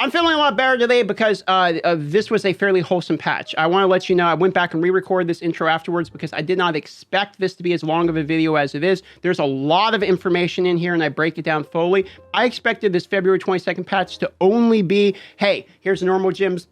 I'm feeling a lot better today because this was a fairly wholesome patch. I want to let you know I went back and re-recorded this intro afterwards because I did not expect this to be as long of a video as it is. There's a lot of information in here and I break it down fully. I expected this February 22nd patch to only be, hey, here's normal gyms,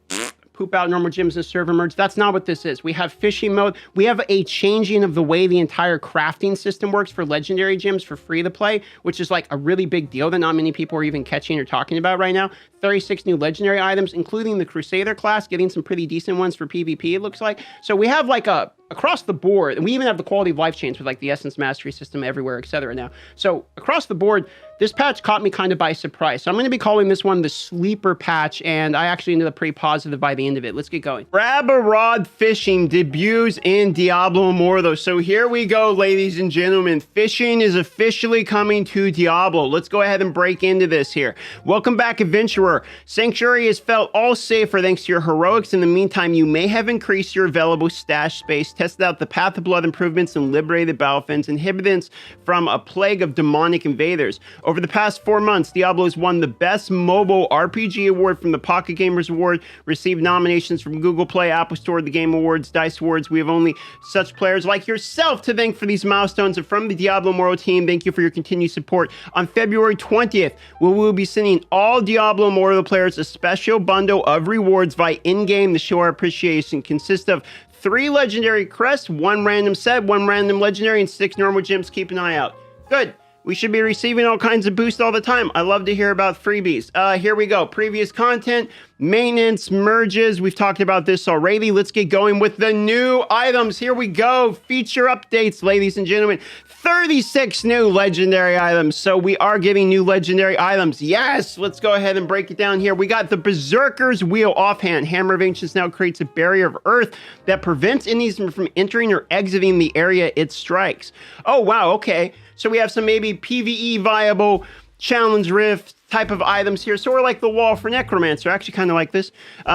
poop out normal gyms and server merge. That's not what this is. We have fishing mode. We have a changing of the way the entire crafting system works for legendary gyms for free to play, which is like a really big deal that not many people are even catching or talking about right now. 36 new legendary items, including the Crusader class, getting some pretty decent ones for PvP, it looks like. So we have like a across the board, and we even have the quality of life change with like the Essence Mastery system everywhere, etc. now. So across the board, this patch caught me kind of by surprise. So I'm going to be calling this one the sleeper patch, and I actually ended up pretty positive by the end of it. Let's get going. Grab a Rod Fishing debuts in Diablo Immortal. So here we go, ladies and gentlemen. Fishing is officially coming to Diablo. Let's go ahead and break into this here. Welcome back, Adventurer. Sanctuary has felt all safer thanks to your heroics. In the meantime, you may have increased your available stash space, tested out the Path of Blood improvements, and liberated battlefields, inhibitants from a plague of demonic invaders. Over the past 4 months, Diablo has won the Best Mobile RPG Award from the Pocket Gamers Award, received nominations from Google Play, Apple Store, the Game Awards, DICE Awards. We have only such players like yourself to thank for these milestones. And from the Diablo Immortal team, thank you for your continued support. On February 20th, we will be sending all Diablo Immortal players a special bundle of rewards via in-game to show our appreciation. Consists of 3 legendary crests, 1 random set, 1 random legendary, and 6 normal gems. Keep an eye out. Good. We should be receiving all kinds of boosts all the time. I love to hear about freebies. Here we go. Previous content, maintenance, merges. We've talked about this already. Let's get going with the new items. Here we go. Feature updates, ladies and gentlemen. 36 new legendary items. So we are getting new legendary items. Yes, let's go ahead and break it down here. We got the Berserker's Wheel Offhand. Hammer of Ancients now creates a barrier of earth that prevents enemies from entering or exiting the area it strikes. Oh, wow. Okay. So we have some maybe PvE viable challenge rift type of items here. Sort of like the wall for Necromancer. I actually kind of like this.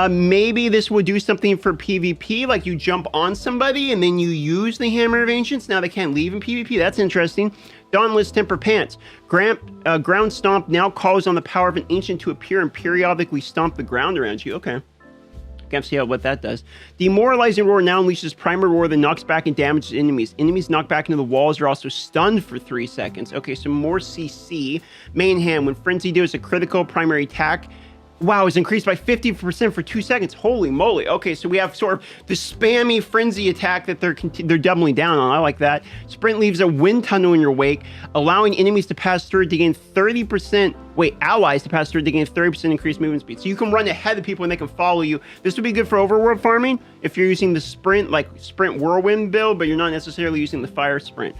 Maybe this would do something for PvP, like you jump on somebody and then you use the Hammer of Ancients. Now they can't leave in PvP. That's interesting. Dauntless Temper Pants. Ground Stomp now calls on the power of an ancient to appear and periodically stomp the ground around you. Okay. Can't see what that does. Demoralizing Roar now unleashes Primer Roar that knocks back and damages enemies. Enemies knocked back into the walls are also stunned for 3 seconds. Okay, so more CC. Main Hand, when Frenzy deals a critical primary attack, wow, it's increased by 50% for 2 seconds. Holy moly. Okay, so we have sort of the spammy frenzy attack that they're doubling down on. I like that. Sprint leaves a wind tunnel in your wake, allowing enemies to pass through it to gain 30%. Allies to pass through to gain 30% increased movement speed. So you can run ahead of people and they can follow you. This would be good for overworld farming if you're using the sprint, like sprint whirlwind build, but you're not necessarily using the fire sprint.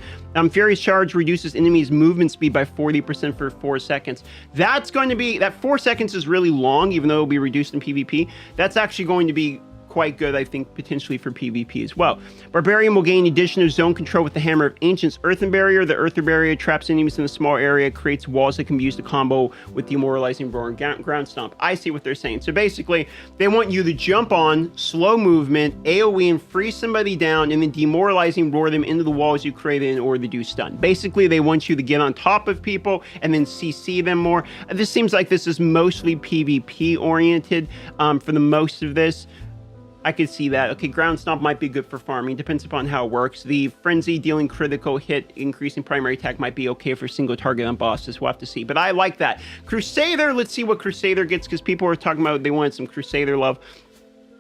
Furious Charge reduces enemies' movement speed by 40% for 4 seconds. That's going to be, that 4 seconds is really long, even though it'll be reduced in PvP. That's actually going to be quite good, I think, potentially for PvP as well. Barbarian will gain additional zone control with the Hammer of Ancients Earthen Barrier. The Earthen Barrier traps enemies in a small area, creates walls that can be used to combo with Demoralizing Roar and Ground Stomp. I see what they're saying. So basically, they want you to jump on, slow movement, AoE and freeze somebody down, and then Demoralizing Roar them into the walls you created in order to do stun. Basically, they want you to get on top of people and then CC them more. This seems like this is mostly PvP oriented for the most of this. I could see that. Okay, Ground Stomp might be good for farming. Depends upon how it works. The Frenzy dealing critical hit, increasing primary attack might be okay for single target on bosses. We'll have to see. But I like that. Crusader, let's see what Crusader gets because people were talking about they wanted some Crusader love.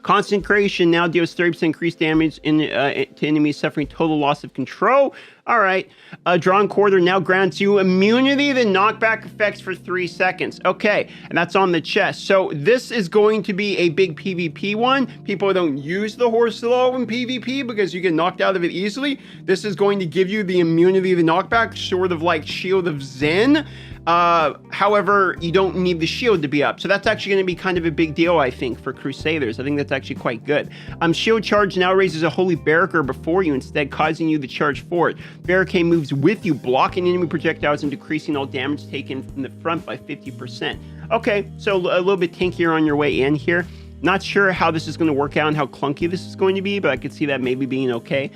Consecration now deals 30% increased damage to enemies suffering total loss of control. All right. Drawn Quarter now grants you immunity to knockback effects for 3 seconds. Okay, and that's on the chest. So this is going to be a big PvP one. People don't use the Horse Law in PvP because you get knocked out of it easily. This is going to give you the immunity to knockback, sort of like Shield of Zen. However, you don't need the shield to be up. So that's actually going to be kind of a big deal, I think, for Crusaders. I think that's actually quite good. Shield Charge now raises a Holy Barrier before you, instead causing you to charge forward. Barricade moves with you, blocking enemy projectiles and decreasing all damage taken from the front by 50%. Okay, so a little bit tankier on your way in here. Not sure how this is going to work out and how clunky this is going to be, but I could see that maybe being okay.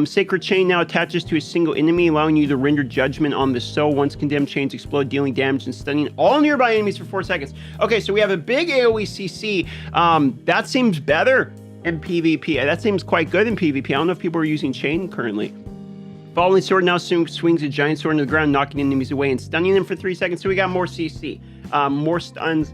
Sacred Chain now attaches to a single enemy, allowing you to render judgment on the soul. Once condemned, chains explode, dealing damage and stunning all nearby enemies for 4 seconds. Okay, so we have a big AoE CC. That seems better in PvP. That seems quite good in PvP. I don't know if people are using Chain currently. Falling Sword now swings a giant sword into the ground, knocking enemies away and stunning them for 3 seconds. So we got more CC, more stuns.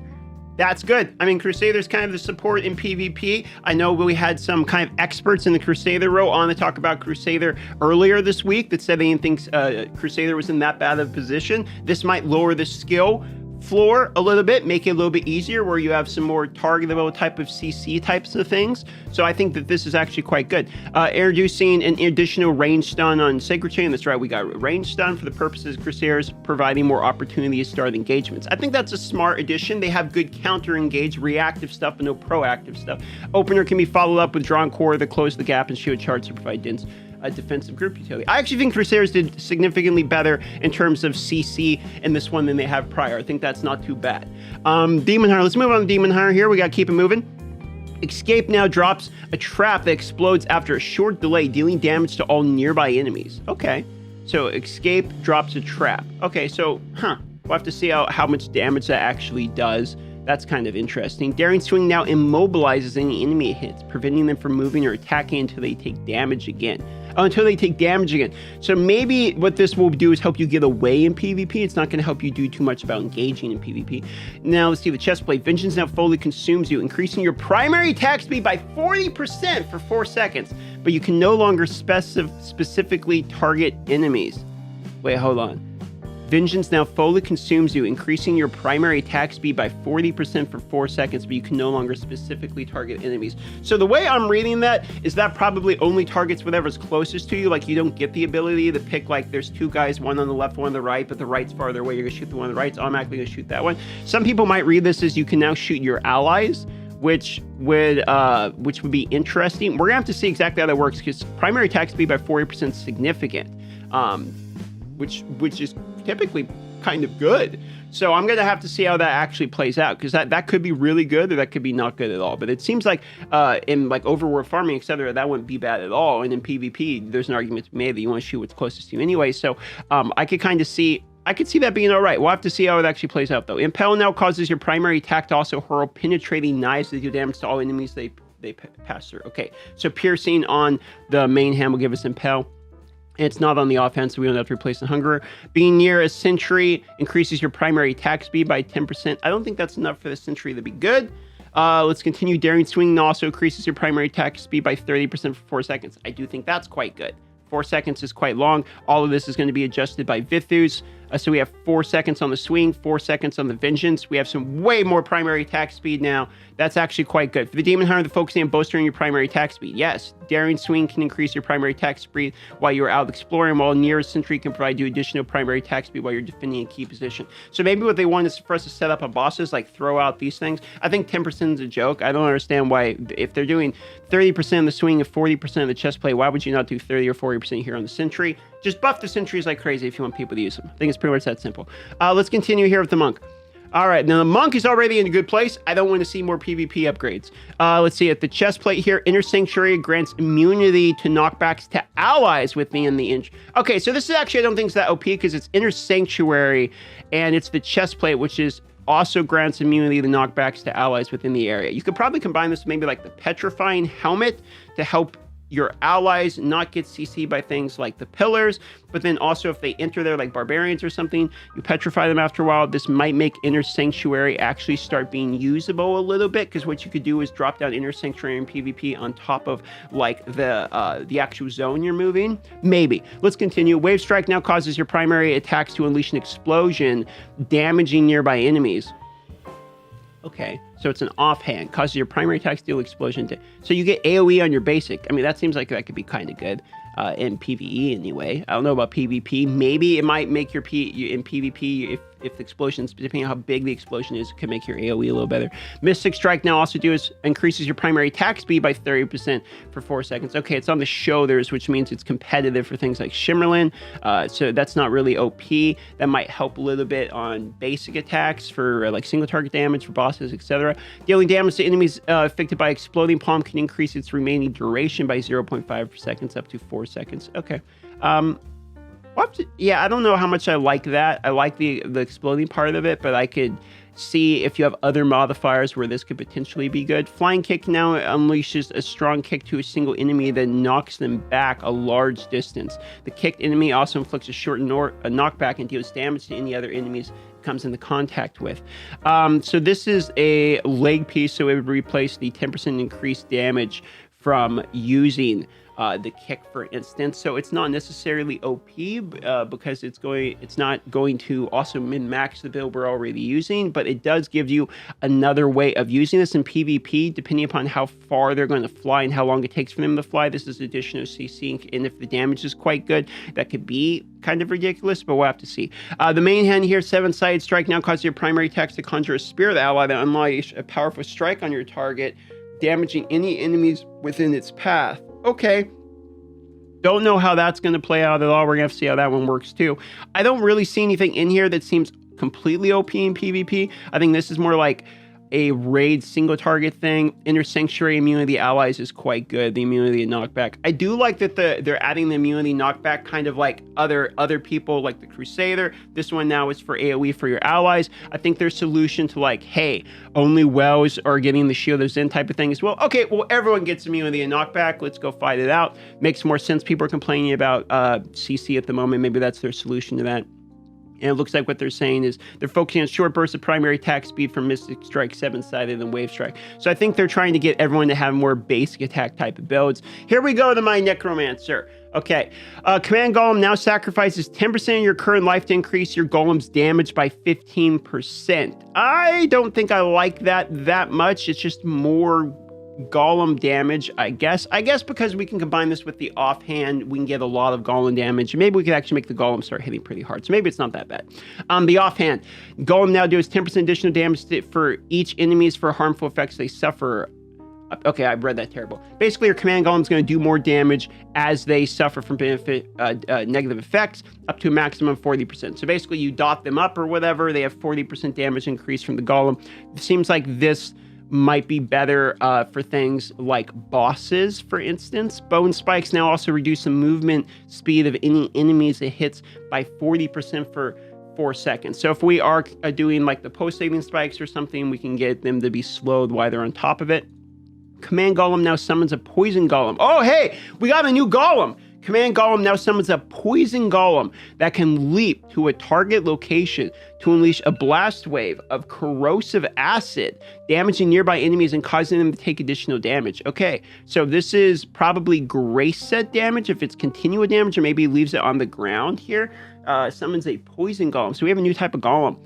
That's good. I mean, Crusader's kind of the support in PvP. I know we had some kind of experts in the Crusader row on to talk about Crusader earlier this week that said they didn't think Crusader was in that bad of a position. This might lower the skill floor a little bit, make it a little bit easier where you have some more targetable type of CC types of things. So I think that this is actually quite good. Introducing an additional range stun on Sacred Chain. That's right, we got range stun for the purposes of Crusaders, providing more opportunity to start engagements. I think that's a smart addition. They have good counter engage, reactive stuff, but no proactive stuff. Opener can be followed up with drawn core that close the gap and shield charge to provide dense a defensive group utility. I actually think Crusaders did significantly better in terms of CC in this one than they have prior. I think that's not too bad. Demon Hunter, let's move on to Demon Hunter here. We got to keep it moving. Escape now drops a trap that explodes after a short delay, dealing damage to all nearby enemies. Okay, so Escape drops a trap. Okay, so, we'll have to see how much damage that actually does. That's kind of interesting. Daring Swing now immobilizes any enemy it hits, preventing them from moving or attacking until they take damage again. So maybe what this will do is help you get away in PvP. It's not going to help you do too much about engaging in PvP. Now let's see the chest plate. Vengeance now fully consumes you, increasing your primary attack speed by 40% for 4 seconds, but you can no longer specifically target enemies. Wait, hold on. Vengeance now fully consumes you, increasing your primary attack speed by 40% for 4 seconds, but you can no longer specifically target enemies. So the way I'm reading that is that probably only targets whatever's closest to you. Like, you don't get the ability to pick, like, there's 2 guys, one on the left, one on the right, but the right's farther away. You're gonna shoot the one on the right, it's automatically gonna shoot that one. Some people might read this as you can now shoot your allies, which would be interesting. We're gonna have to see exactly how that works, because primary attack speed by 40% is significant, which is typically kind of good. So I'm going to have to see how that actually plays out, because that could be really good or that could be not good at all. But it seems like in like overworld farming, etc., that wouldn't be bad at all. And in PvP, there's an argument to be made that you want to shoot what's closest to you anyway. So I could see that being all right. We'll have to see how it actually plays out, though. Impale now causes your primary attack to also hurl penetrating knives that do damage to all enemies they pass through. Okay, so piercing on the main hand will give us Impale. It's not on the offhand, so we don't have to replace the Hungerer. Being near a sentry increases your primary attack speed by 10%. I don't think that's enough for the sentry to be good. Let's continue. Daring Swing also increases your primary attack speed by 30% for 4 seconds. I do think that's quite good. 4 seconds is quite long. All of this is going to be adjusted by Vithus. So we have 4 seconds on the Swing, 4 seconds on the Vengeance. We have some way more primary attack speed now. That's actually quite good. For the Demon Hunter, the focusing on bolstering your primary attack speed. Yes, Daring Swing can increase your primary attack speed while you're out exploring, while near a sentry can provide you additional primary attack speed while you're defending a key position. So maybe what they want is for us to set up on bosses, like throw out these things. I think 10% is a joke. I don't understand why, if they're doing 30% of the Swing and 40% of the chest plate, why would you not do 30 or 40% here on the sentry? Just buff the sentries like crazy if you want people to use them. I think it's pretty much that simple. Let's continue here with the Monk. All right, now the Monk is already in a good place. I don't want to see more PvP upgrades. Let's see, at the chest plate here, Inner Sanctuary grants immunity to knockbacks to allies within the inch. Okay, so this is actually, I don't think it's that OP, because it's Inner Sanctuary, and it's the chest plate, which is also grants immunity to knockbacks to allies within the area. You could probably combine this with maybe like the Petrifying Helmet to help your allies not get CC'd by things like the pillars, but then also if they enter there like barbarians or something, you petrify them after a while. This might make Inner Sanctuary actually start being usable a little bit, because what you could do is drop down Inner Sanctuary in PvP on top of like the actual zone you're moving. Maybe. Let's continue. Wave Strike now causes your primary attacks to unleash an explosion, damaging nearby enemies. Okay, so it's an offhand, causes your primary attack to deal explosion. So you get AoE on your basic. I mean, that seems like that could be kind of good in PvE anyway. I don't know about PvP. Maybe it might make your in PvP, if the explosions, depending on how big the explosion is, can make your AoE a little better. Mystic Strike now also increases your primary attack speed by 30% for 4 seconds. Okay, it's on the shoulders, which means it's competitive for things like Shimmerlin. So that's not really OP. That might help a little bit on basic attacks for like single target damage for bosses, etc. Dealing damage to enemies affected by exploding palm can increase its remaining duration by 0.5 seconds up to 4 seconds. Okay. Yeah, I don't know how much I like that. I like the exploding part of it, but I could see if you have other modifiers where this could potentially be good. Flying Kick now unleashes a strong kick to a single enemy that knocks them back a large distance. The kicked enemy also inflicts a short knockback and deals damage to any other enemies it comes into contact with. So this is a leg piece, so it would replace the 10% increased damage from using the kick, for instance. So it's not necessarily OP because it's not going to also min-max the build we're already using, but it does give you another way of using this in PvP, depending upon how far they're going to fly and how long it takes for them to fly. This is additional CC, and if the damage is quite good, that could be kind of ridiculous, but we'll have to see. The main hand here, 7-sided strike, now causes your primary attacks to conjure a spirit ally that unleash a powerful strike on your target, damaging any enemies within its path. Okay. Don't know how that's going to play out at all. We're going to have to see how that one works too. I don't really see anything in here that seems completely OP in PvP. I think this is more like a raid single target thing. Inner Sanctuary immunity allies is quite good. The immunity knockback. I do like that they're adding the immunity knockback kind of like other people like the Crusader. This one now is for AoE for your allies. I think their solution to like, hey, only Wells are getting the Shield of Zen type of thing is, well, okay, well, everyone gets immunity and knockback. Let's go fight it out. Makes more sense. People are complaining about CC at the moment. Maybe that's their solution to that. And it looks like what they're saying is they're focusing on short bursts of primary attack speed from Mystic Strike, 7-sided, and Wave Strike. So I think they're trying to get everyone to have more basic attack type of builds. Here we go to my Necromancer. Okay, Command Golem now sacrifices 10% of your current life to increase your Golem's damage by 15%. I don't think I like that much. It's just more Golem damage, I guess. Because we can combine this with the offhand, we can get a lot of Golem damage. Maybe we could actually make the Golem start hitting pretty hard. So maybe it's not that bad. The offhand, Golem now does 10% additional damage for each enemies for harmful effects they suffer. Okay, I read that terrible. Basically, your Command Golem is going to do more damage as they suffer from negative effects, up to a maximum of 40%. So basically, you dot them up or whatever, they have 40% damage increase from the Golem. It seems like this might be better for things like bosses, for instance. Bone Spikes now also reduce the movement speed of any enemies it hits by 40% for 4 seconds. So if we are doing like the post-saving spikes or something, we can get them to be slowed while they're on top of it. Command Golem now summons a Poison Golem. Oh, hey, we got a new Golem. Command Golem now summons a Poison Golem that can leap to a target location to unleash a blast wave of corrosive acid, damaging nearby enemies and causing them to take additional damage. Okay, so this is probably grace set damage if it's continual damage, or maybe leaves it on the ground here. Summons a Poison Golem. So we have a new type of Golem.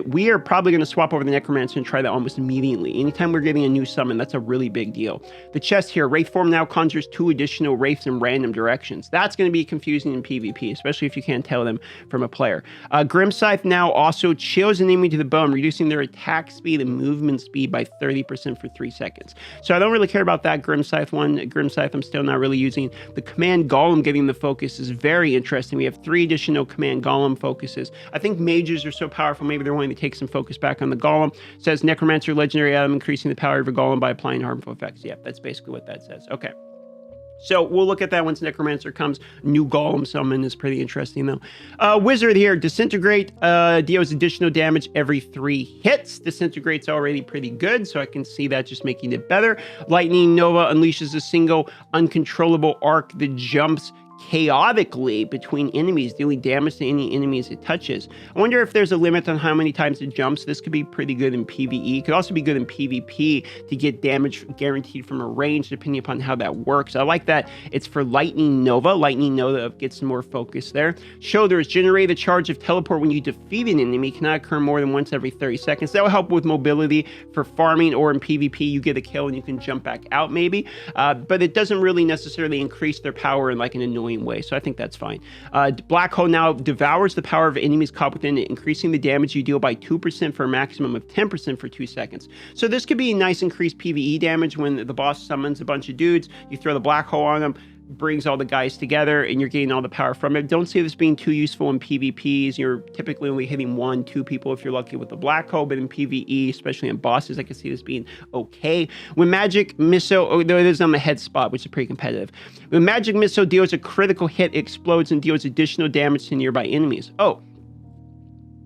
We are probably going to swap over the Necromancer and try that almost immediately. Anytime we're getting a new summon, that's a really big deal. The chest here, Wraith form now conjures 2 additional Wraiths in random directions. That's going to be confusing in PvP, especially if you can't tell them from a player. Grim Scythe now also chills an enemy to the bone, reducing their attack speed and movement speed by 30% for 3 seconds. So I don't really care about that Grim Scythe one. Grim Scythe I'm still not really using. The Command Golem getting the focus is very interesting. We have 3 additional Command Golem focuses. I think mages are so powerful, maybe they're willing to take some focus back on the Golem. It says Necromancer legendary item increasing the power of a Golem by applying harmful effects. Yeah, that's basically what that says. Okay. So we'll look at that once Necromancer comes. New Golem summon is pretty interesting though. Wizard here, Disintegrate deals additional damage every 3 hits. Disintegrate's already pretty good, so I can see that just making it better. Lightning Nova unleashes a single uncontrollable arc that jumps chaotically between enemies, dealing damage to any enemies it touches. I wonder if there's a limit on how many times it jumps. This could be pretty good in PvE. It could also be good in PvP to get damage guaranteed from a range, depending upon how that works. I like that it's for Lightning Nova. Lightning Nova gets some more focus there. Shoulders, generate a charge of teleport when you defeat an enemy. Cannot occur more than once every 30 seconds. That will help with mobility for farming, or in PvP, you get a kill and you can jump back out maybe. But it doesn't really necessarily increase their power in like an annoying annoying way. So I think that's fine. Black hole now devours the power of enemies caught within it, increasing the damage you deal by 2% for a maximum of 10% for 2 seconds. So this could be a nice increased PvE damage when the boss summons a bunch of dudes. You throw the black hole on them, brings all the guys together, and you're getting all the power from it. Don't see this being too useful in PvPs. You're typically only hitting 1-2 people if you're lucky with the black hole, but in PvE, especially in bosses, I can see this being okay. When magic missile, though it is on the head spot, which is pretty competitive. When magic missile deals a critical hit, it explodes and deals additional damage to nearby enemies. Oh,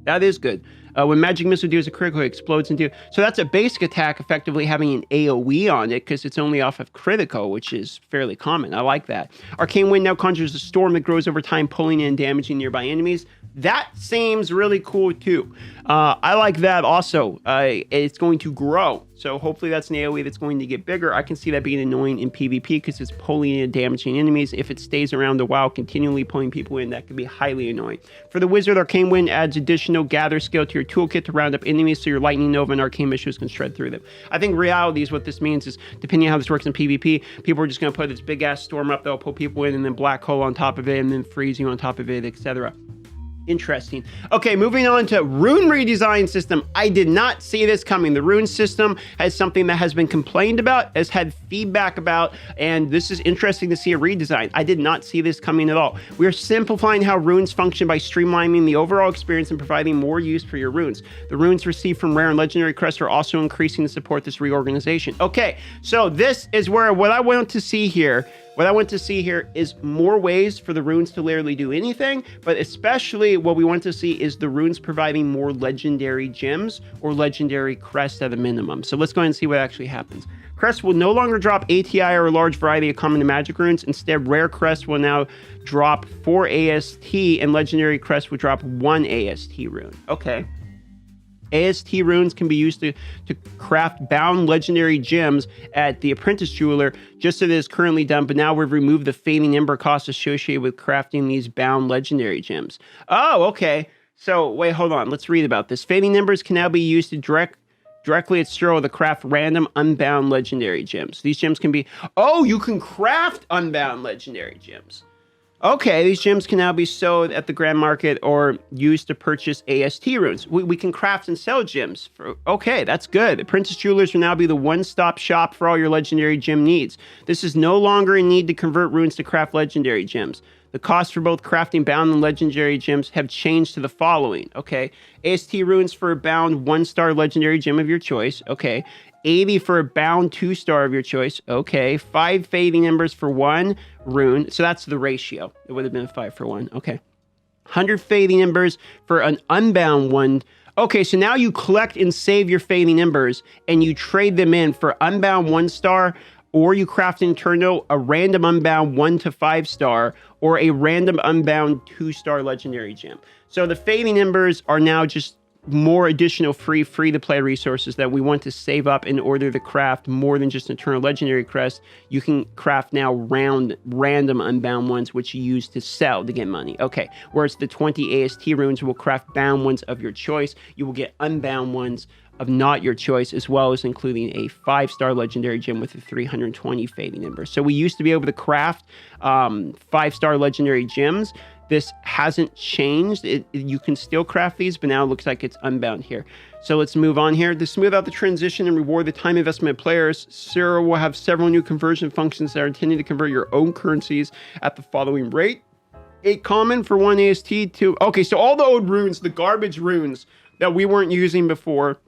that is good. When magic missile deals a critical hit, explodes and so that's a basic attack effectively having an AoE on it because it's only off of critical, which is fairly common. I like that. Arcane Wind now conjures a storm that grows over time, pulling in and damaging nearby enemies. That seems really cool too. I like that also. It's going to grow. So hopefully that's an AoE that's going to get bigger. I can see that being annoying in PvP because it's pulling in and damaging enemies. If it stays around a while, continually pulling people in, that could be highly annoying. For the Wizard, Arcane Wind adds additional gather skill to your toolkit to round up enemies so your Lightning Nova and Arcane Missiles can shred through them. I think reality is what this means is, depending on how this works in PvP, people are just going to put this big ass storm up, they'll pull people in, and then black hole on top of it, and then freeze you on top of it, etc. Interesting. Okay, moving on to Rune redesign system. I did not see this coming. The Rune system has something that has been complained about, has had feedback about, and this is interesting to see a redesign. I did not see this coming at all. We are simplifying how runes function by streamlining the overall experience and providing more use for your runes. The runes received from rare and legendary crests are also increasing to support this reorganization. Okay, so this is where what I want to see here is more ways for the runes to literally do anything, but especially what we want to see is the runes providing more legendary gems or legendary crests at a minimum. So let's go ahead and see what actually happens. Crests will no longer drop ATI or a large variety of common and magic runes. Instead, rare crests will now drop 4 AST and legendary crests will drop 1 AST rune. Okay. AST runes can be used to craft bound legendary gems at the Apprentice Jeweler, just as it is currently done, but now we've removed the fading ember cost associated with crafting these bound legendary gems. Oh, okay. So, wait, hold on. Let's read about this. Fading embers can now be used to directly at Stro to craft random unbound legendary gems. These gems can be... Oh, you can craft unbound legendary gems. Okay, these gems can now be sold at the Grand Market or used to purchase AST runes. We can craft and sell gems. Okay, that's good. Apprentice Jewelers will now be the one-stop shop for all your legendary gem needs. This is no longer a need to convert runes to craft legendary gems. The cost for both crafting bound and legendary gems have changed to the following. Okay, AST runes for a bound 1-star legendary gem of your choice. Okay, 80 for a bound 2-star of your choice. Okay, 5 fading embers for 1 rune. So that's the ratio. It would have been 5 for 1. Okay, 100 fading embers for an unbound 1. Okay, so now you collect and save your fading embers and you trade them in for unbound 1-star, or you craft and turn a random unbound 1 to 5-star or a random unbound 2-star legendary gem. So the fading embers are now just more additional free to play resources that we want to save up in order to craft more than just eternal legendary crest. You can craft now random unbound ones, which you use to sell to get money. Okay, whereas the 20 AST runes will craft bound ones of your choice. You will get unbound ones of not your choice, as well as including a 5-star legendary gem with a 320 fading ember. So we used to be able to craft 5-star legendary gems. This hasn't changed. You can still craft these, but now it looks like it's unbound here. So let's move on here. To smooth out the transition and reward the time investment of players, Sura will have several new conversion functions that are intended to convert your own currencies at the following rate. 8 common for 1 AST, 2... Okay, so all the old runes, the garbage runes that we weren't using before,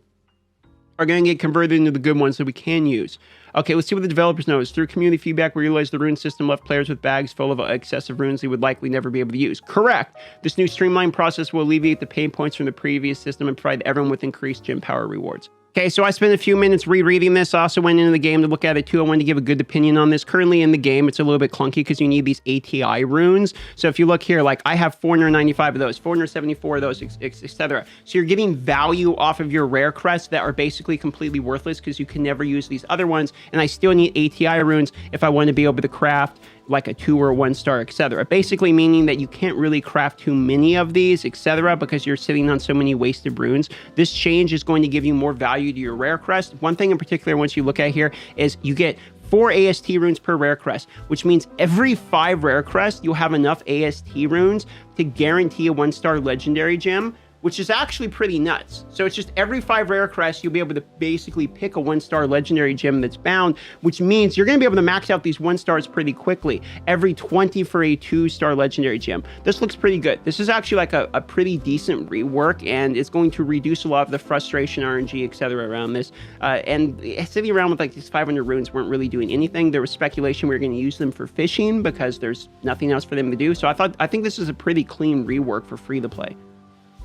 are going to get converted into the good ones that we can use. Okay, let's see what the developers know. Through community feedback, we realized the rune system left players with bags full of excessive runes they would likely never be able to use. Correct! This new streamlined process will alleviate the pain points from the previous system and provide everyone with increased gem power rewards. Okay, so I spent a few minutes rereading this. I also went into the game to look at it too. I wanted to give a good opinion on this. Currently in the game, it's a little bit clunky because you need these ATI runes. So if you look here, like I have 495 of those, 474 of those, etc. So you're getting value off of your rare crests that are basically completely worthless because you can never use these other ones. And I still need ATI runes if I want to be able to craft like a 2 or a 1 star, etc. Basically meaning that you can't really craft too many of these, etc., because you're sitting on so many wasted runes. This change is going to give you more value to your rare crest. One thing in particular, once you look at here, is you get 4 AST runes per rare crest, which means every 5 rare crests, you'll have enough AST runes to guarantee a 1-star legendary gem, which is actually pretty nuts. So it's just every 5 rare crests, you'll be able to basically pick a 1-star legendary gem that's bound, which means you're gonna be able to max out these 1 stars pretty quickly. Every 20 for a 2-star legendary gem. This looks pretty good. This is actually like a pretty decent rework, and it's going to reduce a lot of the frustration, RNG, etc. around this. And sitting around with like these 500 runes weren't really doing anything. There was speculation we were gonna use them for fishing because there's nothing else for them to do. So I think this is a pretty clean rework for free to play.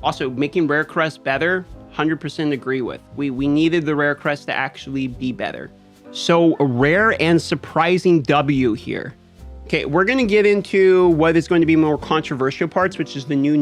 Also, making rare crests better, 100% agree with. We needed the rare crest to actually be better. So a rare and surprising W here. Okay, we're going to get into what is going to be more controversial parts, which is the new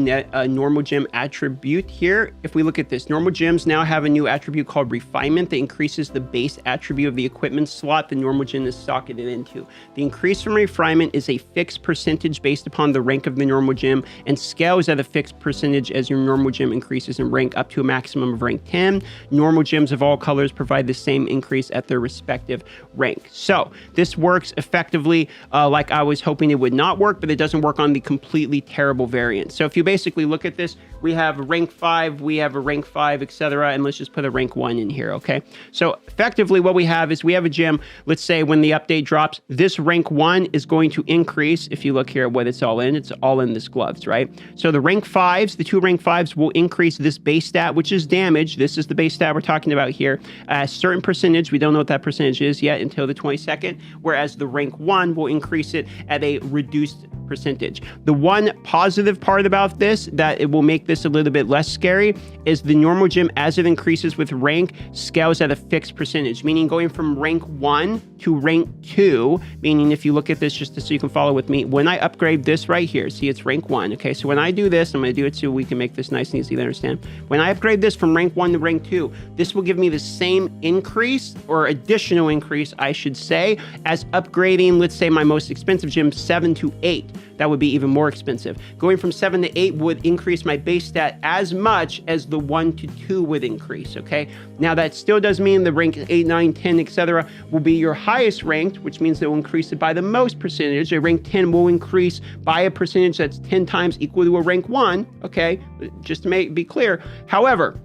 normal gem attribute here. If we look at this, normal gems now have a new attribute called refinement that increases the base attribute of the equipment slot the normal gem is socketed into. The increase from refinement is a fixed percentage based upon the rank of the normal gem and scales at a fixed percentage as your normal gem increases in rank up to a maximum of rank 10. Normal gems of all colors provide the same increase at their respective rank. So this works effectively like I was hoping it would not work, but it doesn't work on the completely terrible variant. So if you basically look at this, we have rank 5, we have a rank 5, etc., and let's just put a rank 1 in here, okay? So effectively what we have is we have a gem, let's say when the update drops, this rank 1 is going to increase. If you look here at what it's all in this gloves, right? So the rank 5s, the 2 rank 5s will increase this base stat, which is damage. This is the base stat we're talking about here. A certain percentage, we don't know what that percentage is yet until the 22nd, whereas the rank 1 will increase it at a reduced percentage. The one positive part about this, that it will make this a little bit less scary, is the normal gem, as it increases with rank, scales at a fixed percentage, meaning going from rank 1 to rank 2, meaning if you look at this just so you can follow with me, when I upgrade this right here, see it's rank 1, okay? So when I do this, I'm gonna do it so we can make this nice and easy to understand. When I upgrade this from rank 1 to rank 2, this will give me the same increase, or additional increase, I should say, as upgrading, let's say my most expensive gem, 7 to 8. That would be even more expensive. Going from 7 to 8 would increase my base stat as much as the 1 to 2 would increase, okay? Now that still does mean the rank 8, 9, 10, etc. will be your highest ranked, which means they will increase it by the most percentage. A rank 10 will increase by a percentage that's 10 times equal to a rank 1, okay? Just to be clear. However,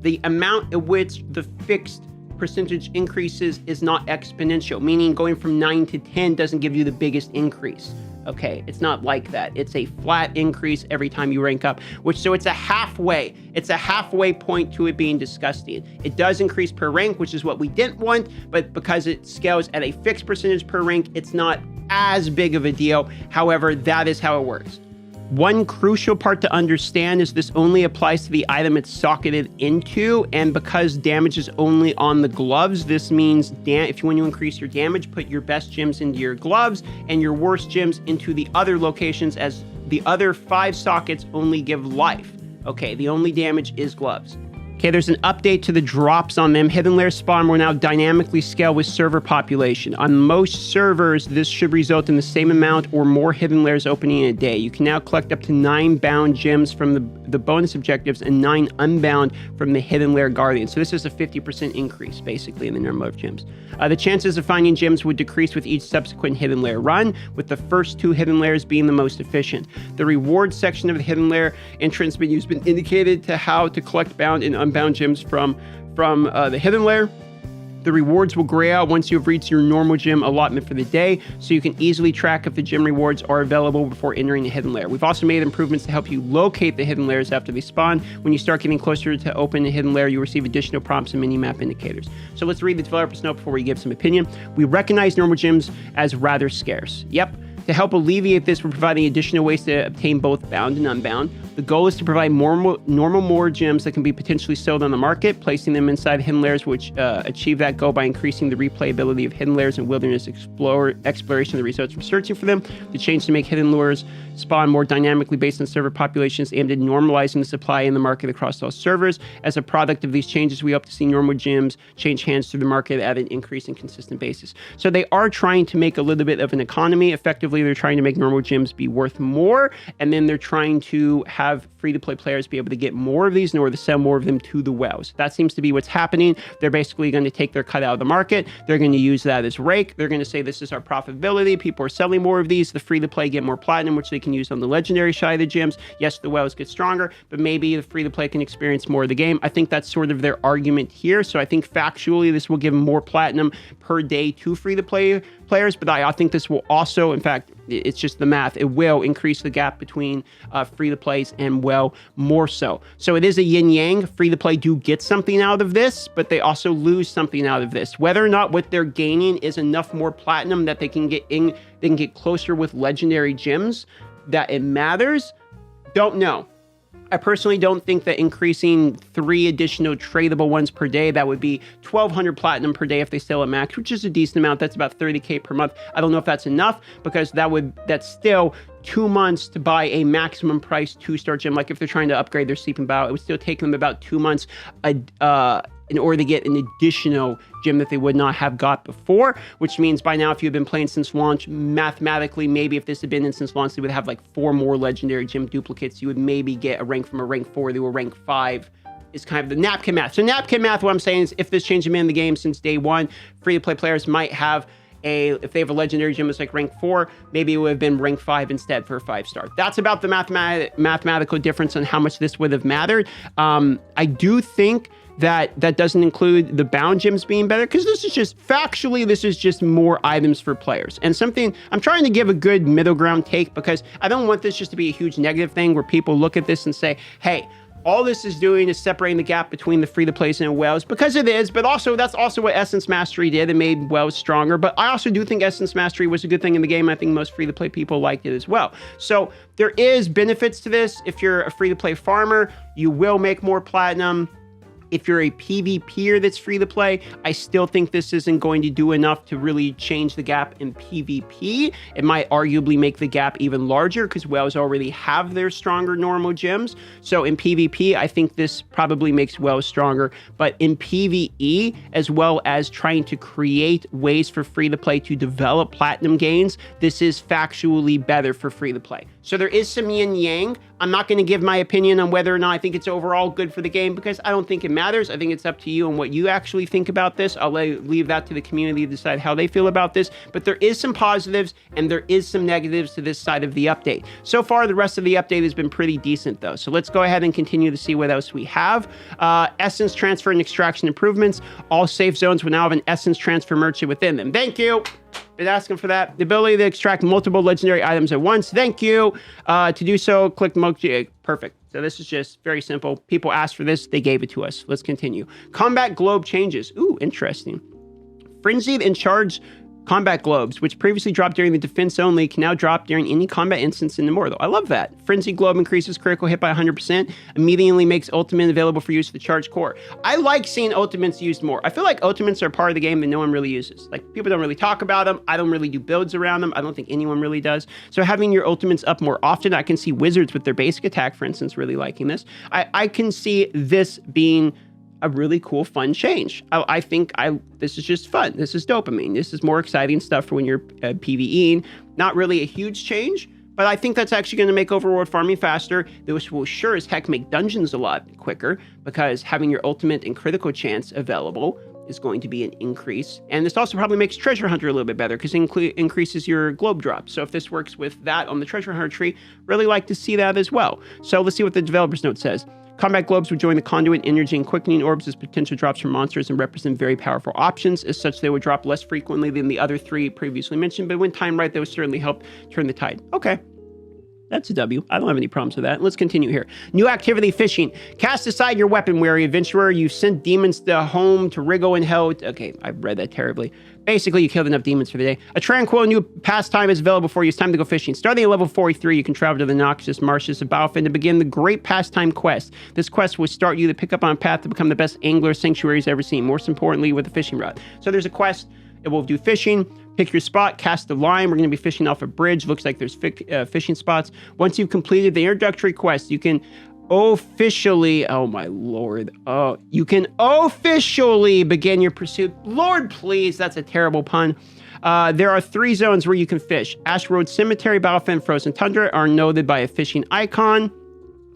the amount at which the fixed percentage increases is not exponential, meaning going from 9 to 10 doesn't give you the biggest increase. Okay, it's not like that. It's a flat increase every time you rank up, so it's a halfway point to it being disgusting. It does increase per rank, which is what we didn't want, but because it scales at a fixed percentage per rank, it's not as big of a deal. However, that is how it works. One crucial part to understand is this only applies to the item it's socketed into, and because damage is only on the gloves, this means if you want to increase your damage, put your best gems into your gloves and your worst gems into the other locations, as the other 5 sockets only give life. Okay, the only damage is gloves. Okay, there's an update to the drops on them. Hidden Lair spawn will now dynamically scale with server population. On most servers, this should result in the same amount or more Hidden Lairs opening in a day. You can now collect up to 9 bound gems from the bonus objectives and 9 unbound from the Hidden Lair Guardian. So this is a 50% increase, basically, in the number of gems. The chances of finding gems would decrease with each subsequent Hidden Lair run, with the first 2 Hidden Lairs being the most efficient. The reward section of the Hidden Lair entrance menu has been indicated to how to collect bound and unbound gems from the Hidden Lair. The rewards will gray out once you've reached your normal gem allotment for the day, so you can easily track if the gem rewards are available before entering the Hidden Lair. We've also made improvements to help you locate the Hidden Lairs after they spawn. When you start getting closer to open the Hidden Lair, you receive additional prompts and mini-map indicators. So let's read the developer's note before we give some opinion. We recognize normal gems as rather scarce. Yep. To help alleviate this, we're providing additional ways to obtain both bound and unbound. The goal is to provide normal more gems that can be potentially sold on the market. Placing them inside hidden lairs, which achieve that goal by increasing the replayability of hidden lairs and wilderness exploration of the results from searching for them. The change to make hidden lures spawn more dynamically based on server populations, aimed at normalizing the supply in the market across all servers. As a product of these changes, we hope to see normal gems change hands through the market at an increasing consistent basis. So they are trying to make a little bit of an economy. Effectively, they're trying to make normal gems be worth more, and then they're trying to have free-to-play players be able to get more of these in order to sell more of them to the whales. That seems to be what's happening. They're basically going to take their cut out of the market. They're going to use that as rake. They're going to say this is our profitability. People are selling more of these. The free-to-play get more platinum, which they can use on the legendary side of the gems. Yes, the whales get stronger, but maybe the free-to-play can experience more of the game. I think that's sort of their argument here. So I think factually this will give more platinum per day to free-to-play players, but I think this will also, in fact, it's just the math, it will increase the gap between free-to-plays and well more so. So it is a yin-yang. Free-to-play do get something out of this, but they also lose something out of this. Whether or not what they're gaining is enough more platinum that they can get closer with legendary gems, that it matters, don't know. I personally don't think that increasing 3 additional tradable ones per day, that would be 1,200 platinum per day if they sell at max, which is a decent amount. That's about 30K per month. I don't know if that's enough, because that's still 2 months to buy a maximum price 2-star gem. Like if they're trying to upgrade their sleeping bow, it would still take them about 2 months in order to get an additional gem that they would not have got before, which means by now, if you've been playing since launch, mathematically, maybe if this had been in since launch, they would have like 4 more legendary gem duplicates. You would maybe get a rank from a rank 4 to a rank 5. Is kind of the napkin math. So napkin math, what I'm saying is if this change had been in the game since day 1, free-to-play players might have if they have a legendary gem that's like rank 4, maybe it would have been rank 5 instead for a 5-star. That's about the mathematical difference on how much this would have mattered. I do think that doesn't include the bound gems being better, because this is just factually, this is just more items for players. And something I'm trying to give a good middle ground take, because I don't want this just to be a huge negative thing where people look at this and say, hey, all this is doing is separating the gap between the free-to-plays and whales, because it is, but also that's also what Essence Mastery did. It made whales stronger, but I also do think Essence Mastery was a good thing in the game. I think most free-to-play people liked it as well. So there is benefits to this. If you're a free-to-play farmer, you will make more platinum. If you're a PvPer that's free to play, I still think this isn't going to do enough to really change the gap in PvP. It might arguably make the gap even larger because whales already have their stronger normal gems. So in PvP, I think this probably makes whales stronger. But in PvE, as well as trying to create ways for free to play to develop platinum gains, this is factually better for free to play. So there is some yin yang. I'm not going to give my opinion on whether or not I think it's overall good for the game, because I don't think it matters. I think it's up to you and what you actually think about this. I'll leave that to the community to decide how they feel about this. But there is some positives and there is some negatives to this side of the update. So far, the rest of the update has been pretty decent, though. So let's go ahead and continue to see what else we have. Essence transfer and extraction improvements. All safe zones will now have an essence transfer merchant within them. Thank you. Been asking for that. The ability to extract multiple legendary items at once. Thank you. To do so, click Mochi. Perfect. So this is just very simple. People asked for this. They gave it to us. Let's continue. Combat globe changes. Ooh, interesting. Frenzied and charged combat globes, which previously dropped during the defense only, can now drop during any combat instance in Immortal. I love that. Frenzied globe increases critical hit by 100%, immediately makes ultimate available for use with the charged core. I like seeing ultimates used more. I feel like ultimates are part of the game that no one really uses. Like, people don't really talk about them. I don't really do builds around them. I don't think anyone really does. So having your ultimates up more often, I can see wizards with their basic attack, for instance, really liking this. I can see this being a really cool, fun change. I think this is just fun. This is dopamine. This is more exciting stuff for when you're PvEing. Not really a huge change, but I think that's actually going to make overworld farming faster. This will sure as heck make dungeons a lot quicker, because having your ultimate and critical chance available is going to be an increase. And this also probably makes Treasure Hunter a little bit better, because it increases your globe drop. So if this works with that on the Treasure Hunter tree, really like to see that as well. So let's see what the developer's note says. Combat globes would join the conduit, energy, and quickening orbs as potential drops from monsters and represent very powerful options. As such, they would drop less frequently than the other 3 previously mentioned, but when timed right, they would certainly help turn the tide. Okay. That's a W. I don't have any problems with that. Let's continue here. New activity, fishing. Cast aside your weapon, weary adventurer. You've sent demons to home to Rigo and hell. Okay, I read that terribly. Basically, you killed enough demons for the day. A tranquil new pastime is available for you. It's time to go fishing. Starting at level 43, you can travel to the noxious marshes of Balfin to begin the great pastime quest. This quest will start you to pick up on a path to become the best angler sanctuaries ever seen. Most importantly, with a fishing rod. So there's a quest. It will do fishing. Pick your spot, cast the line. We're going to be fishing off a bridge. Looks like there's fishing spots. Once you've completed the introductory quest, you can officially, oh my lord, you can officially begin your pursuit. Lord, please, that's a terrible pun. There are 3 zones where you can fish. Ash Road Cemetery, Battlefield, and Frozen Tundra are noted by a fishing icon.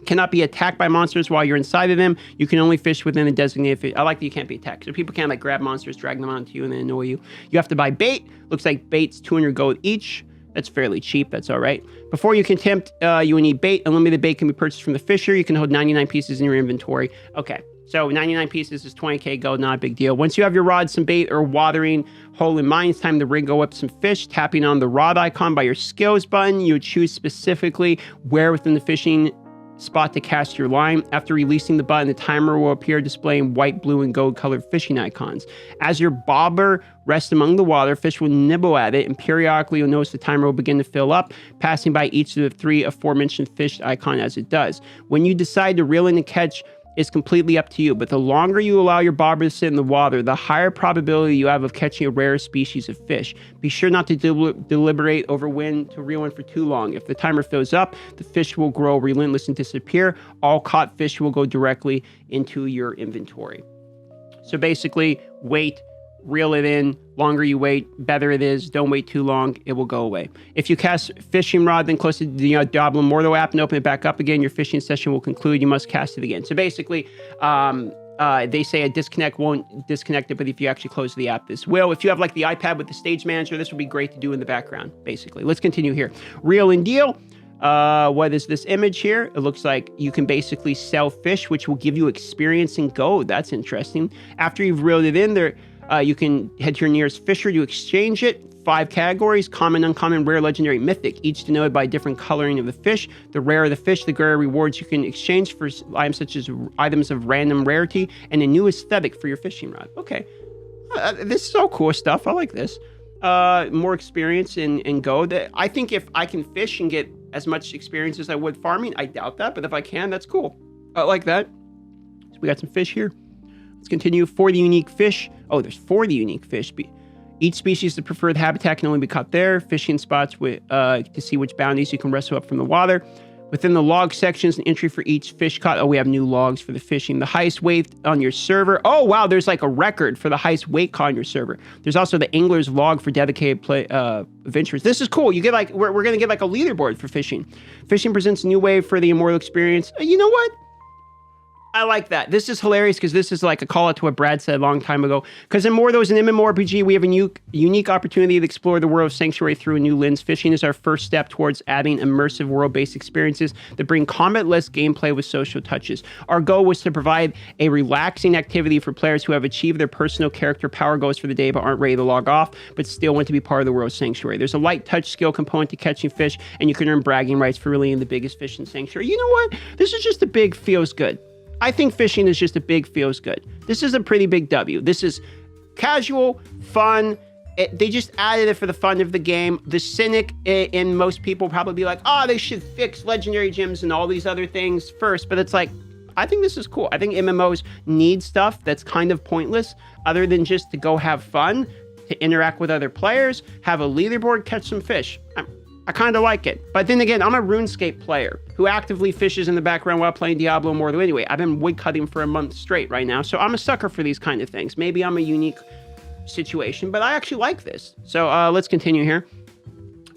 Cannot be attacked by monsters while you're inside of them. You can only fish within a designated fish. I like that you can't be attacked. So people can't like grab monsters, drag them onto you, and then annoy you. You have to buy bait. Looks like bait's 200 gold each. That's fairly cheap. That's all right. Before you can attempt, you will need bait. Unlimited bait can be purchased from the fisher. You can hold 99 pieces in your inventory. Okay. So 99 pieces is 20k gold, not a big deal. Once you have your rod, some bait, or watering hole in mind, it's time to rig up some fish. Tapping on the rod icon by your skills button, you would choose specifically where within the fishing spot to cast your line. After releasing the button, the timer will appear displaying white, blue, and gold colored fishing icons. As your bobber rests among the water, fish will nibble at it, and periodically you'll notice the timer will begin to fill up, passing by each of the 3 aforementioned fish icon as it does. When you decide to reel in and catch, is completely up to you, but the longer you allow your bobber to sit in the water, the higher probability you have of catching a rare species of fish. Be sure not to deliberate over when to reel in for too long. If the timer fills up, the fish will grow relentless and disappear. All caught fish will go directly into your inventory. So basically, wait, reel it in. Longer you wait, better it is. Don't wait too long. It will go away. If you cast fishing rod, then close to the Diablo Immortal app and open it back up again, your fishing session will conclude. You must cast it again. So basically, they say a disconnect won't disconnect it, but if you actually close the app, this will. If you have like the iPad with the stage manager, this would be great to do in the background, basically. Let's continue here. Reel and deal. What is this image here? It looks like you can basically sell fish, which will give you experience in gold. That's interesting. After you've reeled it in there, you can head to your nearest fisher to exchange it. 5 categories: common, uncommon, rare, legendary, mythic, each denoted by different coloring of the fish. The rarer the fish, the greater rewards you can exchange for items such as items of random rarity and a new aesthetic for your fishing rod. Okay. This is all cool stuff. I like this. More experience in gold. I think if I can fish and get as much experience as I would farming, I doubt that, but if I can, that's cool. I like that. So we got some fish here. Let's continue. For the unique fish. Oh, there's 40 unique fish. Each species, the preferred habitat can only be caught there. Fishing spots with to see which bounties you can wrestle up from the water. Within the log sections, an entry for each fish caught. Oh, we have new logs for the fishing. The highest weight on your server. Oh, wow, there's like a record for the highest weight caught on your server. There's also the angler's log for dedicated adventurers. This is cool. You get like, we're going to get like a leaderboard for fishing. Fishing presents a new way for the immortal experience. You know what? I like that. This is hilarious because this is like a call out to what Brad said a long time ago. Because in Immortal is an MMORPG, we have a unique opportunity to explore the world of Sanctuary through a new lens. Fishing is our first step towards adding immersive world-based experiences that bring combat-less gameplay with social touches. Our goal was to provide a relaxing activity for players who have achieved their personal character power goals for the day but aren't ready to log off, but still want to be part of the world of Sanctuary. There's a light touch skill component to catching fish, and you can earn bragging rights for reeling the biggest fish in Sanctuary. You know what? This is just a big feels good. I think fishing is just a big feels good. This is a pretty big W. This is casual, fun. They just added it for the fun of the game. The cynic in most people probably be like, oh, they should fix legendary gems and all these other things first. But it's like, I think this is cool. I think MMOs need stuff that's kind of pointless other than just to go have fun, to interact with other players, have a leaderboard, catch some fish. I kind of like it. But then again, I'm a RuneScape player who actively fishes in the background while playing Diablo Immortal anyway. I've been woodcutting for a month straight right now, so I'm a sucker for these kind of things. Maybe I'm a unique situation, but I actually like this. So let's continue here.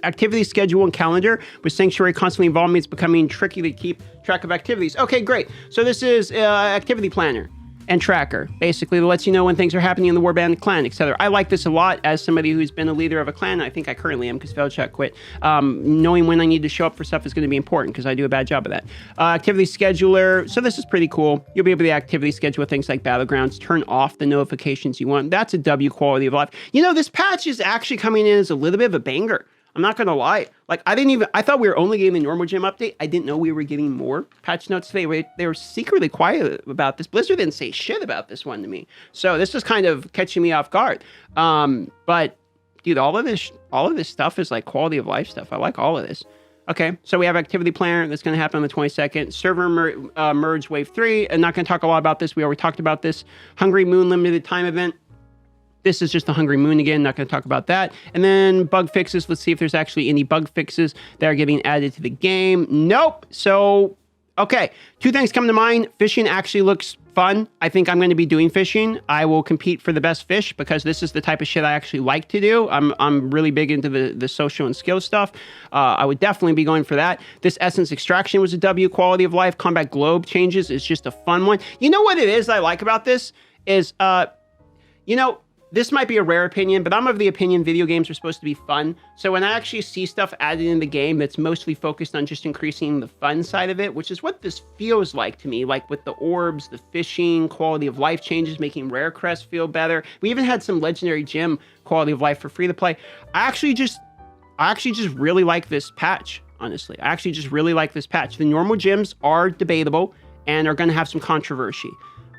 Activity schedule and calendar. With Sanctuary constantly evolving, it's becoming tricky to keep track of activities. Okay, great. So this is activity planner and tracker. Basically, it lets you know when things are happening in the Warband clan, etc. I like this a lot as somebody who's been a leader of a clan. I think I currently am because Veldshot quit. Knowing when I need to show up for stuff is going to be important because I do a bad job of that. Activity scheduler. So this is pretty cool. You'll be able to activity schedule things like Battlegrounds, turn off the notifications you want. That's a W quality of life. You know, this patch is actually coming in as a little bit of a banger. I'm not gonna lie. Like, I thought we were only getting the normal gym update. I didn't know we were getting more patch notes today. They were secretly quiet about this. Blizzard didn't say shit about this one to me. So this is kind of catching me off guard. But dude, all of this stuff is like quality of life stuff. I like all of this. Okay, so we have activity planner that's going to happen on the 22nd. Server merge wave 3. I'm not going to talk a lot about this. We already talked about this. Hungry Moon limited time event. This is just the Hungry Moon again. Not going to talk about that. And then bug fixes. Let's see if there's actually any bug fixes that are getting added to the game. Nope. So, okay. 2 things come to mind. Fishing actually looks fun. I think I'm going to be doing fishing. I will compete for the best fish because this is the type of shit I actually like to do. I'm really big into the social and skill stuff. I would definitely be going for that. This essence extraction was a W. Quality of life. Combat globe changes is just a fun one. You know what it is I like about this is, this might be a rare opinion, but I'm of the opinion video games are supposed to be fun. So when I actually see stuff added in the game that's mostly focused on just increasing the fun side of it, which is what this feels like to me, like with the orbs, the fishing, quality of life changes, making rare crests feel better. We even had some legendary gem quality of life for free to play. I actually just really like this patch, honestly. I actually just really like this patch. The normal gems are debatable and are going to have some controversy,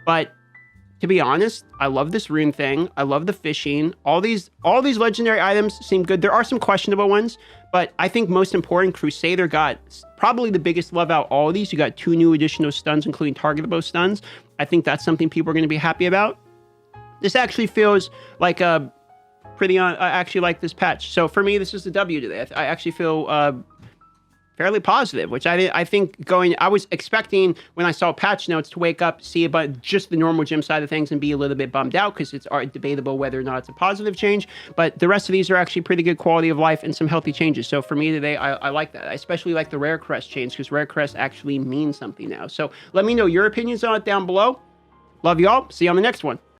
but to be honest, I love this rune thing. I love the fishing. All these legendary items seem good. There are some questionable ones, but I think most important, Crusader got probably the biggest love out of all of these. You got 2 new additional stuns, including targetable stuns. I think that's something people are going to be happy about. This actually feels like a I actually like this patch. So for me, this is the W today. I actually feel fairly positive, which I was expecting when I saw patch notes to wake up, see about just the normal gym side of things and be a little bit bummed out because it's debatable whether or not it's a positive change. But the rest of these are actually pretty good quality of life and some healthy changes. So for me today, I like that. I especially like the rare crest change because rare crest actually means something now. So let me know your opinions on it down below. Love y'all. See you on the next one.